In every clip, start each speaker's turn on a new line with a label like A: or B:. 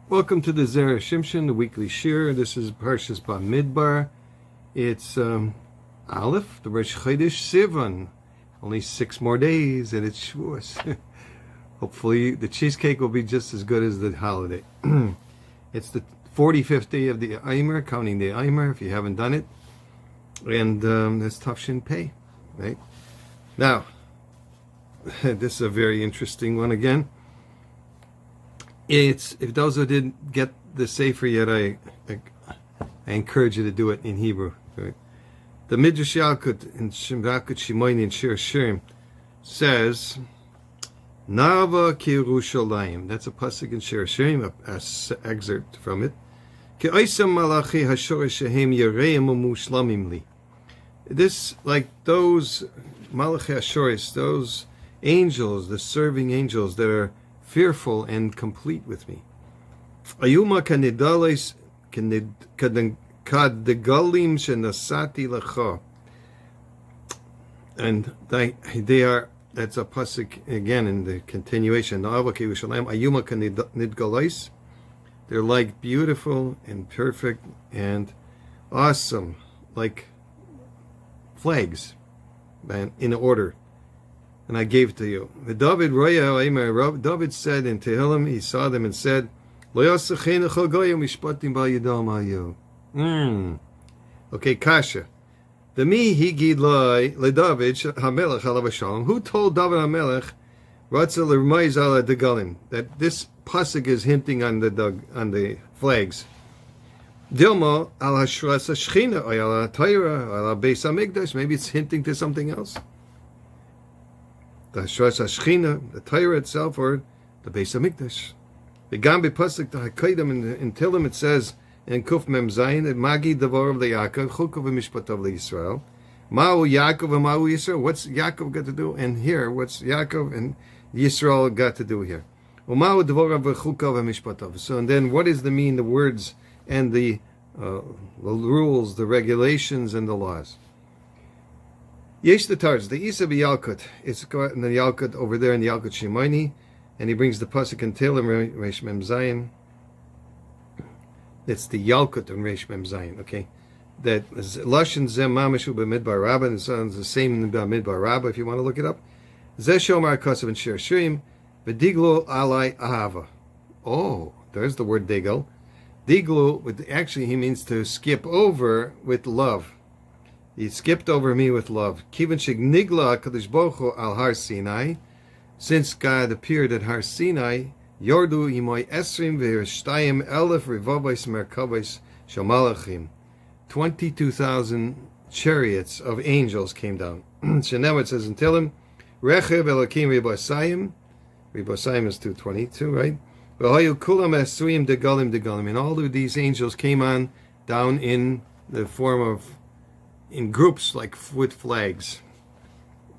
A: Welcome to the Zera Shimshon, the weekly shir. This is Parshat Bamidbar. It's Aleph, the Rosh Chodesh Sivan. Only 6 more days and it's Shavuos. Hopefully the cheesecake will be just as good as the holiday. It's the 45th day of the Eimer, counting the Eimer if you haven't done it. And that's Tafshin Pei, right? Now, this is a very interesting one again. If those who didn't get the Sefer yet, I encourage you to do it in Hebrew. Right? The Midrash Yalkut in Shemrakut Shimoini in Shir Shirim says, Nava ki Yerushalayim. That's a pasuk in Shir Shirim, an excerpt from it. Ki oisam malachi hashorish shehem yereim umushlamim li. This, like those malachi hashorish, those angels, the serving angels that are fearful and complete with me. Ayuma kanidales kadegalim shenasati lecha. And they are, that's a pasuk again in the continuation. Ayuma kanidgalais. They're like beautiful and perfect and awesome, like flags, and in order. And I gave it to you. David said in Tehillim, he saw them and said, Okay, Kasha. The mi higid loy le David hamelech alav shalom. Who told David hamelech ratzel l'rmaiz ala degalim, that this pasuk is hinting on the flags? Dilma al hashras hashchina or ala Torah ala beis hamikdash. Maybe it's hinting to something else. The Hashras HaShechina, the Torah itself, or the Beis HaMikdash. The Gambi Pasuk, the Hakaidim in Tehillim, it says in Kuf Mem Zayin, Magi Devar LeYaakov, Chukov Mishpatav LeYisrael. Ma'u Yaakov and Ma'u Yisrael. What's Yaakov got to do? And here, what's Yaakov and Yisrael got to do here? Ma'u Devar Chukov Mishpatav. So, and then what is the mean, the words and the rules, the regulations, and the laws? Yesh the Tarz, the Isa Yalkut. It's in the Yalkut over there in the Yalkut Shimoini, and he brings the pasuk in Tehillim Reish Mem Zayin. It's the Yalkut and Reish Mem Zayin. Okay, that is Lashon Zem Mamishu Bamidbar Rabbah. It sounds the same in Bamidbar Rabbah if you want to look it up. Zeh Shomar Kasav and Shir Shirim V'diglo Alai Ahava. Oh, there's the word digel. Diglo, actually he means to skip over with love. He skipped over me with love. Kivan Shignigla Kadosh Baruch Hu al Har Sinai. Since God appeared at Har Sinai, Yordu Imoy Esrim Ve'Shtayim Elef Rivavais Merkavais Shamalachim. 22,000 chariots of angels came down. So now it says in Tehillim, Rechev Elokim Ribosayim. Ribosayim is 222, right? V'Hayu Kulam Esrim Degalim. And all of these angels came on down in the form of in groups, like with flags.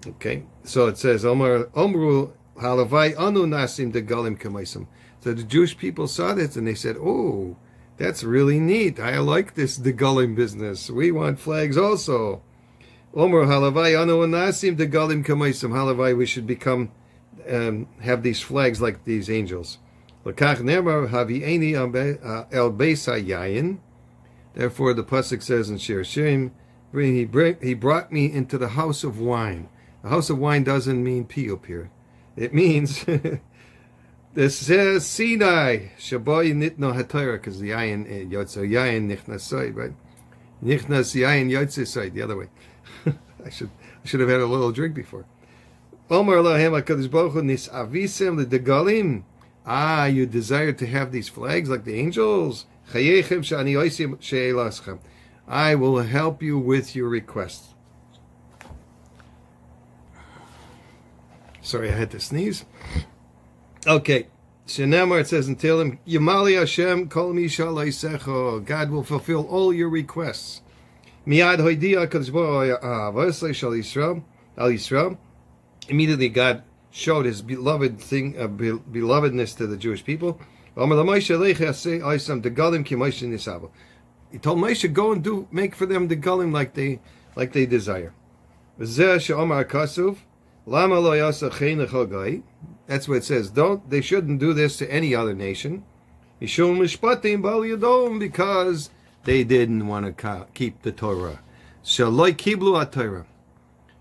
A: Okay, so it says Omru Halavai Anu Nasim Degalim Kamaisim. So the Jewish people saw this and they said, "Oh, that's really neat. I like this Degalim business. We want flags also." Omru Halavai Anu Nasim Degalim Kamaisim. Halavai, we should become have these flags like these angels. Lakach Nemar Havieni El Beisa Yayin. Therefore, the pasuk says in Shir Shirim, he brought me into the house of wine. The house of wine doesn't mean piyup here. It means this says Sinai Shaboy Nitno HaTorah, because the yayin yotze yayin nichnasoid, right? Nichnas yayin yotze the other way. I should have had a little drink before. Omar Lahem HaKadosh Baruch Hu Nisavisem LeDegalim. Ah, you desire to have these flags like the angels. Chayechem Shani Oisim She'elaschem. I will help you with your request. Sorry, I had to sneeze. Okay. Shenamar, it says in Tehillim, Yamali Hashem kol mi shalaysecho. God will fulfill all your requests. Miad hoidia kadosh baruch hu shal Yisrael, al Yisrael. Immediately God showed his belovedness to the Jewish people. He told Moshe, go and make for them the galim like they desire. That's what it says. They shouldn't do this to any other nation. Mishum mishpatim bal yadom, because they didn't want to keep the Torah. Shaloi kiblu ha-Torah.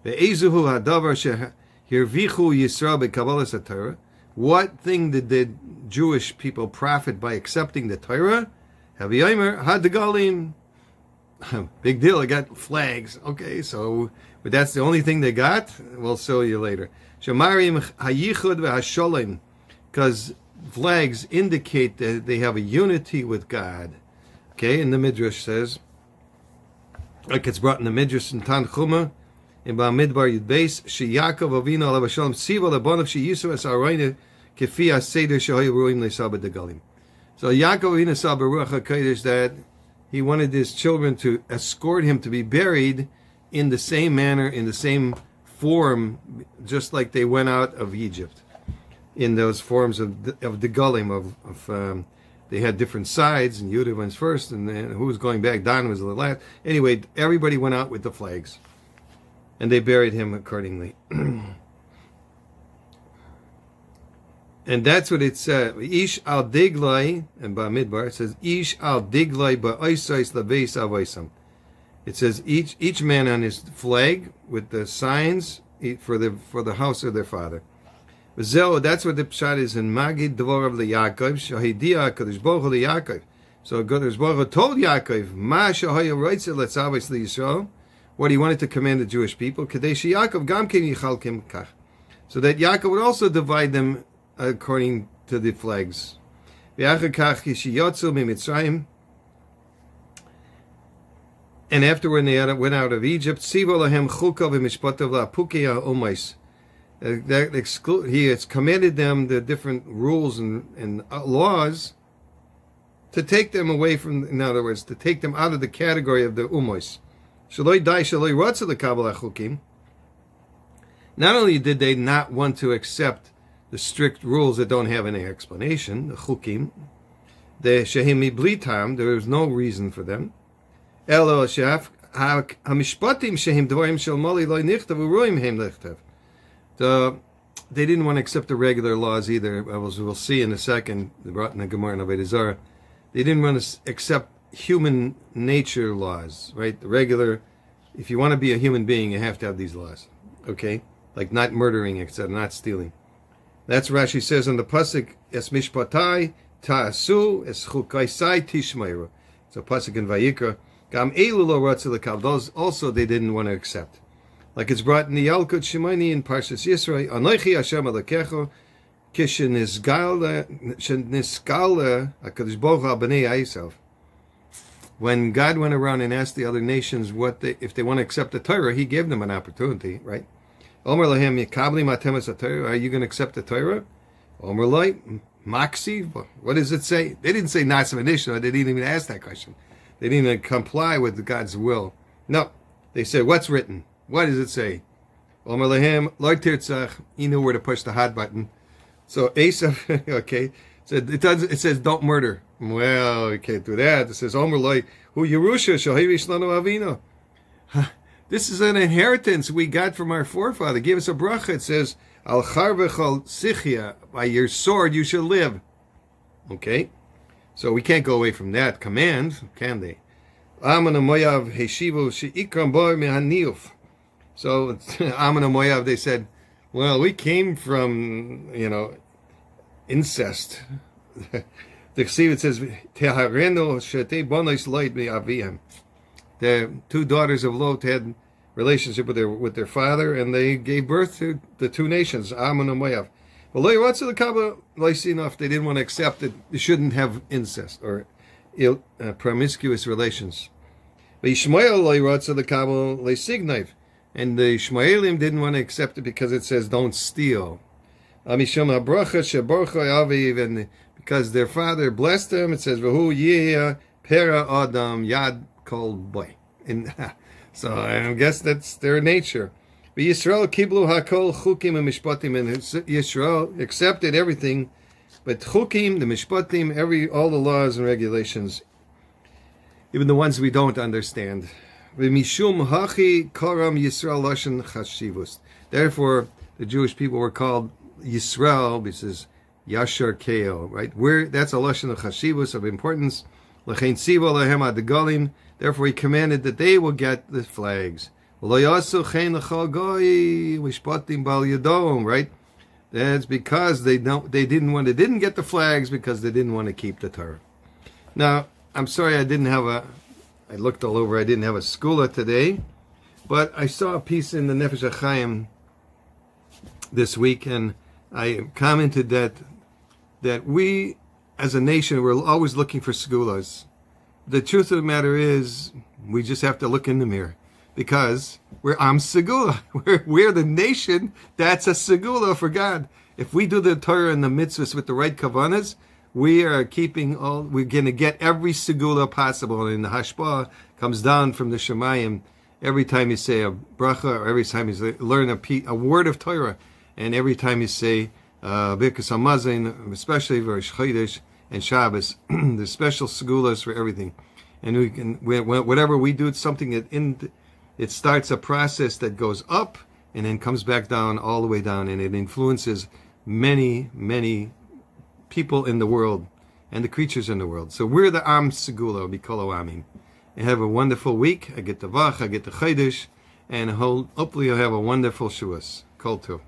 A: Ve'ezuhu hadavar shehirvichu Yisrael be'kabbalas ha-Torah. What thing did the Jewish people profit by accepting the Torah? Haviyomer hadagalim. Big deal, they got flags. Okay, so but that's the only thing they got? We'll show you later. Shemarim hayichud ve'hasholem. Because flags indicate that they have a unity with God. Okay, and the Midrash says, like it's brought in the Midrash in Tanchuma, in Bamidbar Yud Beis, Sheyakov Avinu alav Shalom Siva lebanav sheyisu es arayne kefi aseder shehoyu ruim le'sabed degalim. So Yaakov Avinu saw beruach hakodesh that he wanted his children to escort him to be buried in the same manner, in the same form, just like they went out of Egypt, in those forms of degalim, they had different sides, and Judah went first, and then who was going back? Dan was the last. Anyway, everybody went out with the flags, and they buried him accordingly. And that's what it said. Ish al diglai, and Bamidbar, it says, Ish al diglai ba'oisais laveis avaisam. It says, each man on his flag with the signs for the house of their father. That's what the pshat is in Magid Dvorav LeYaakov, Shahidia Kadosh Baruch Hu LeYaakov. So Kadosh Baruch Hu told Yaakov, Ma Shahaya Reitzel Letzavis LeYisrael, what he wanted to command the Jewish people, Kadesh Yaakov Gam Ken Yichalkim Kach, so that Yaakov would also divide them according to the flags. V'achar Kach Yishiyotzu Mimitzrayim, and after when they went out of Egypt, Sivo Lahem Chukav V'Mishpatav LaPukei HaOmais. He has commanded them the different rules and laws to take them away from, in other words, to take them out of the category of the umos. Not only did they not want to accept the strict rules that don't have any explanation, the chukim, the shehim blitam, there was no reason for them. Elo shaf hamishpatim shehim dvarim shel mali lo nichtav uroim hem lichtav. They didn't want to accept the regular laws either. As we'll see in a second, brought in the Gemara in Avodah Zarah. They didn't want to accept human nature laws, right? The regular, if you want to be a human being, you have to have these laws, okay? Like not murdering, etc., not stealing. That's Rashi says on the pasuk, Es mishpatai ta'asu, es chukaisai tishmeiru. It's a pasuk in Vayikra. Gam elu lo ratzu lekal. Those also they didn't want to accept. Like it's brought in the Yalkut Shemini in Parshat Yisrael, Anochi Hashem Alekecho, Kishenisgala HaKadosh Baruch Hu al Bnei Yisrael. When God went around and asked the other nations if they want to accept the Torah, He gave them an opportunity, right? Omer Lahem Yikabli Matemas HaTorah. Are you going to accept the Torah? Omer Lai Maksi. What does it say? They didn't say Nasav Inishna. They didn't even ask that question. They didn't even comply with God's will. No, they said, what's written? What does it say? Omer Lahem Lo Tirtzach. He knew where to push the hot button. So Esav, okay, it says don't murder. Well, we can't do that. It says Omer Lai Hu Yerusha Shahivish Lanu Avino. This is an inheritance we got from our forefather. Give us a bracha. It says Al Charvechal Sichya. By your sword you shall live. Okay, so we can't go away from that command, can they? Amana Moyav Heshivu Sheikram Boy Mehaniuf. So Ammon and Moab, they said, well, we came from, incest. The Chesiv says, the two daughters of Lot had relationship with their father, and they gave birth to the two nations, Ammon and Moab. But they didn't want to accept that they shouldn't have incest or promiscuous relations. And the Ishmaelim didn't want to accept it because it says don't steal. And because their father blessed them, it says Vahu Yeh Pera Adam Yad Kol Boy. So I guess that's their nature. But Yisrael Kiblu Hakol Chukim and Mishpatim, and Yisrael accepted everything, but Chukim, the Mishpatim, all the laws and regulations, even the ones we don't understand. Therefore, the Jewish people were called Yisrael, because Yashar Keo, right? That's a lashon of chashivus, of importance. L'chein tziva lahem adagalin. Therefore, he commanded that they will get the flags. Lo yasu chen l'chol goy mishpatim bal yadom, right? That's because they didn't get the flags because they didn't want to keep the Torah. Now, I'm sorry I looked all over, I didn't have a skula today, but I saw a piece in the Nefesh HaChaim this week, and I commented that we, as a nation, we're always looking for segulas. The truth of the matter is, we just have to look in the mirror, because we're Am Segula. We're the nation that's a segula for God. If we do the Torah and the mitzvahs with the right kavanas, we're going to get every segula possible. And the hashpah comes down from the Shemayim every time you say a bracha, or every time you learn a word of Torah, and every time you say Birkas HaMazon, especially Rosh Chodesh and Shabbos. There's special segulas for everything. And whatever we do, it's something that it starts a process that goes up and then comes back down, all the way down, and it influences many, many people in the world and the creatures in the world. So we're the Am Segula, Bikolo Amim. And have a wonderful week. I get the Vach, I get the Chodesh, and hopefully you'll have a wonderful Shuas. Kol Tov.